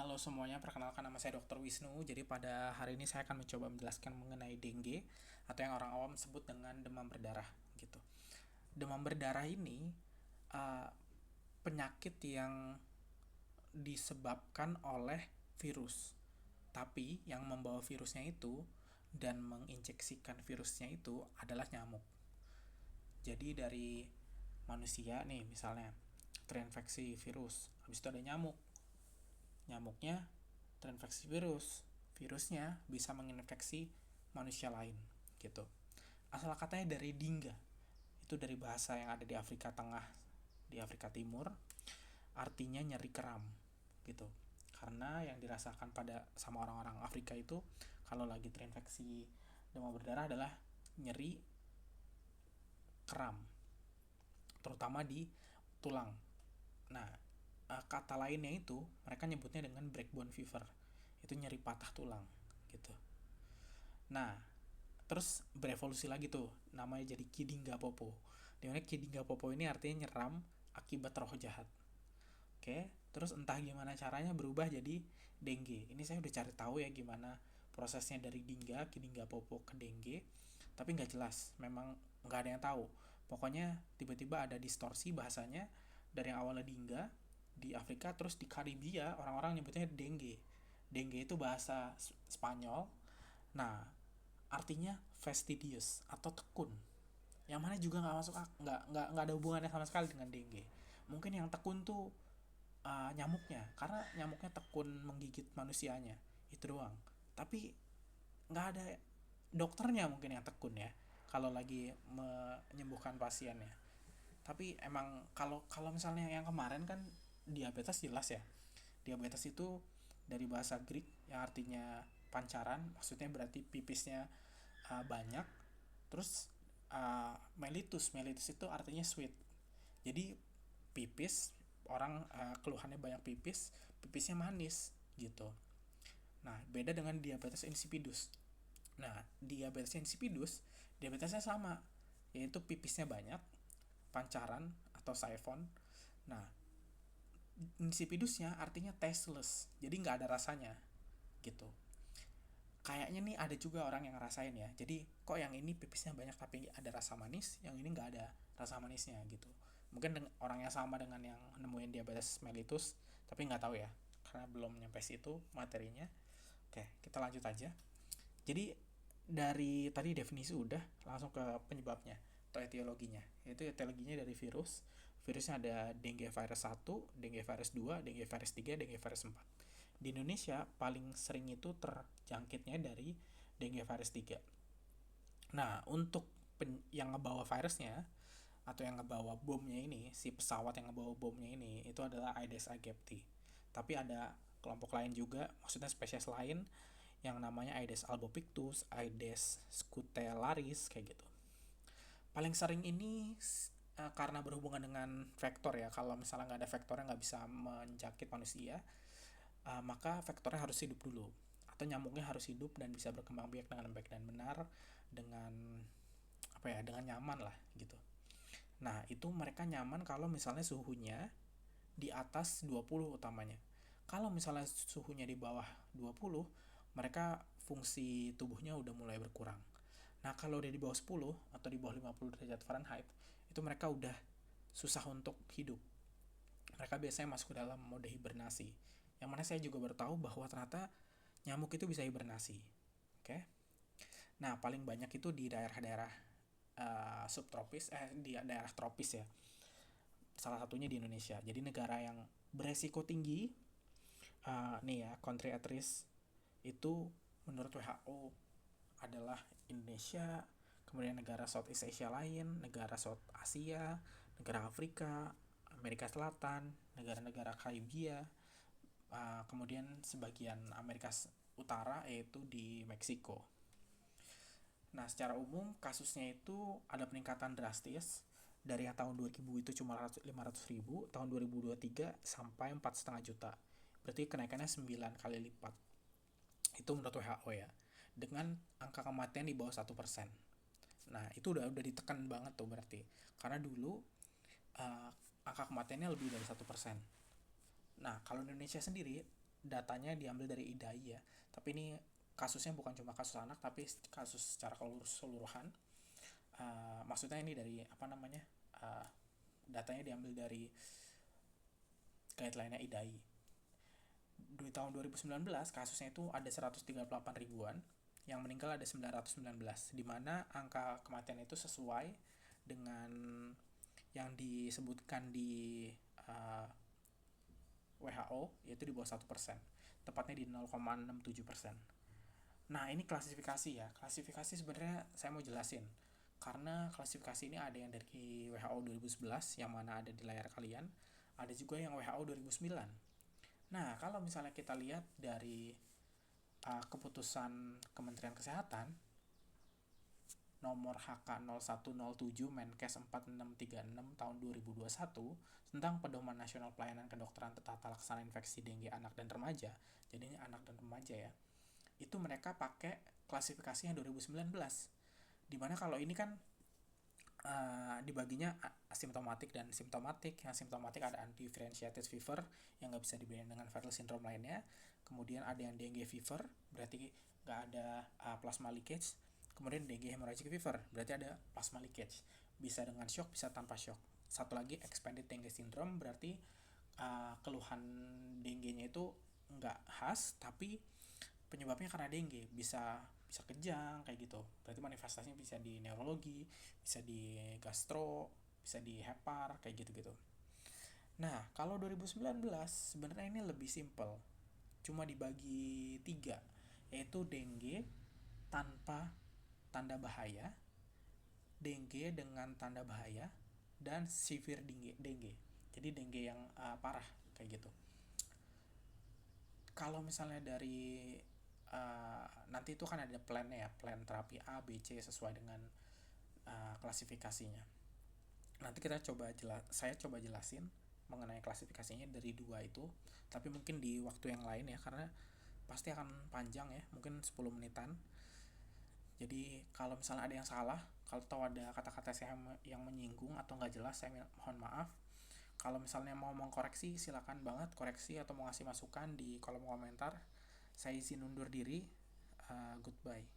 Halo semuanya, perkenalkan nama saya Dr. Wisnu. Jadi pada hari ini saya akan mencoba menjelaskan mengenai dengue atau yang orang awam sebut dengan demam berdarah gitu. Demam berdarah ini uh, penyakit yang disebabkan oleh virus. Tapi yang membawa virusnya itu dan menginjeksikan virusnya itu adalah nyamuk. Jadi dari manusia nih misalnya terinfeksi virus, habis itu ada nyamuk. Nyamuknya terinfeksi virus, virusnya bisa menginfeksi manusia lain gitu. Asal katanya dari dingga, itu dari bahasa yang ada di Afrika Tengah, di Afrika Timur, artinya nyeri keram gitu. Karena yang dirasakan pada sama orang-orang Afrika itu kalau lagi terinfeksi demam berdarah adalah nyeri keram, terutama di tulang. Nah, kata lainnya itu mereka nyebutnya dengan breakbone fever, itu nyeri patah tulang gitu. Nah, terus berevolusi lagi tuh, namanya jadi Kidinga Popo. Dimana Kidinga Popo ini artinya nyeram akibat roh jahat. Oke, terus entah gimana caranya berubah jadi dengue. Ini saya udah cari tahu ya gimana prosesnya dari Kidinga Popo ke dengue, tapi nggak jelas. Memang nggak ada yang tahu. Pokoknya tiba-tiba ada distorsi bahasanya dari yang awalnya Dingga di Afrika terus di Karibia orang-orang nyebutnya dengue. Dengue itu bahasa Spanyol. Nah, artinya fastidious atau tekun. Yang mana juga nggak masuk nggak ada hubungannya sama sekali dengan dengue. Mungkin yang tekun tuh nyamuknya, karena nyamuknya tekun menggigit manusianya itu doang. Tapi nggak ada dokternya mungkin yang tekun ya kalau lagi menyembuhkan pasiennya. Tapi emang kalau kalau misalnya yang kemarin kan diabetes jelas ya. Diabetes itu dari bahasa Greek yang artinya pancaran, maksudnya berarti pipisnya banyak. Terus mellitus itu artinya sweet. Jadi pipis, orang keluhannya banyak pipis, pipisnya manis gitu. Nah, beda dengan diabetes insipidus. Nah, diabetes insipidus, diabetesnya sama, yaitu pipisnya banyak, pancaran atau siphon. Nah, insipidusnya artinya tasteless, jadi nggak ada rasanya gitu. Kayaknya nih ada juga orang yang ngerasain ya, jadi kok yang ini pipisnya banyak tapi ada rasa manis, yang ini nggak ada rasa manisnya gitu. Mungkin orang yang sama dengan yang nemuin diabetes mellitus, tapi nggak tahu ya karena belum nyampe situ materinya. Oke, kita lanjut aja. Jadi dari tadi definisi udah, langsung ke penyebabnya atau etiologinya. Yaitu etiologinya dari virus. Virusnya ada dengue virus 1, dengue virus 2, dengue virus 3, dengue virus 4. Di Indonesia paling sering itu terjangkitnya dari dengue virus 3. Nah, untuk yang ngebawa virusnya atau yang ngebawa bomnya ini, si pesawat yang ngebawa bomnya ini itu adalah Aedes aegypti. Tapi ada kelompok lain juga, maksudnya spesies lain yang namanya Aedes albopictus, Aedes scutellaris kayak gitu. Paling sering ini karena berhubungan dengan vektor ya. Kalau misalnya nggak ada vektornya nggak bisa menjangkit manusia, maka vektornya harus hidup dulu atau nyamuknya harus hidup dan bisa berkembang biak dengan baik dan benar dengan apa ya dengan nyaman lah gitu. Nah itu mereka nyaman kalau misalnya suhunya di atas 20 utamanya. Kalau misalnya suhunya di bawah 20, mereka fungsi tubuhnya udah mulai berkurang. Nah, kalau udah di bawah 10 atau di bawah 50 derajat Fahrenheit, itu mereka udah susah untuk hidup. Mereka biasanya masuk ke dalam mode hibernasi. Yang mana saya juga baru tahu bahwa ternyata nyamuk itu bisa hibernasi. Oke. Nah, paling banyak itu di daerah-daerah subtropis, di daerah tropis ya. Salah satunya di Indonesia. Jadi negara yang beresiko tinggi, nih ya, country at risk itu menurut WHO adalah Indonesia, kemudian negara Southeast Asia lain, negara South Asia, negara Afrika, Amerika Selatan, negara-negara Karibia, kemudian sebagian Amerika Utara yaitu di Meksiko. Nah, secara umum kasusnya itu ada peningkatan drastis dari yang tahun 2000 itu cuma 500 ribu, tahun 2023 sampai 4,5 juta. Berarti kenaikannya 9 kali lipat. Itu menurut WHO ya. Dengan angka kematian di bawah 1%. Nah, itu udah ditekan banget tuh berarti. Karena dulu angka kematiannya lebih dari 1%. Nah, kalau Indonesia sendiri datanya diambil dari IDAI ya, tapi ini kasusnya bukan cuma kasus anak tapi kasus secara keseluruhan. Maksudnya ini dari apa namanya, uh, datanya diambil dari guideline-nya IDAI. Di tahun 2019 kasusnya itu ada 138 ribuan, yang meninggal ada 919, di mana angka kematian itu sesuai dengan yang disebutkan di uh, WHO, yaitu di bawah 1%, tepatnya di 0,67%. Nah, ini klasifikasi ya. Klasifikasi sebenarnya saya mau jelasin. Karena klasifikasi ini ada yang dari WHO 2011 yang mana ada di layar kalian, ada juga yang WHO 2009. Nah, kalau misalnya kita lihat dari keputusan Kementerian Kesehatan nomor HK0107 Menkes 4636 tahun 2021 tentang pedoman nasional pelayanan kedokteran tata laksana infeksi dengue anak dan remaja. Jadi ini anak dan remaja ya. Itu mereka pakai klasifikasi yang 2019. Dimana kalau ini kan dibaginya asimptomatik dan simptomatik. Yang simptomatik ada undifferentiated fever yang nggak bisa dibedain dengan viral syndrome lainnya. Kemudian ada yang dengue fever, berarti nggak ada plasma leakage. Kemudian dengue hemorrhagic fever, berarti ada plasma leakage. Bisa dengan shock, bisa tanpa shock. Satu lagi expanded dengue syndrome, berarti keluhan dengue-nya itu nggak khas, tapi penyebabnya karena dengue, bisa kejang kayak gitu. Berarti manifestasinya bisa di neurologi, bisa di gastro, bisa di hepar kayak gitu-gitu. Nah, kalau 2019 sebenarnya ini lebih simple. Cuma dibagi 3, yaitu dengue tanpa tanda bahaya, dengue dengan tanda bahaya, dan severe dengue. Jadi dengue yang parah kayak gitu. Kalau misalnya dari nanti itu kan ada plannya ya, plan terapi A, B, C sesuai dengan klasifikasinya. Nanti saya coba jelasin mengenai klasifikasinya dari 2 itu, tapi mungkin di waktu yang lain ya, karena pasti akan panjang ya, mungkin 10 menitan. Jadi kalau misalnya ada yang salah, kalau tahu ada kata-kata saya yang menyinggung atau nggak jelas, saya mohon maaf. Kalau misalnya mau mengkoreksi, silakan banget koreksi atau mau ngasih masukan di kolom komentar. Saya izin undur diri. Goodbye.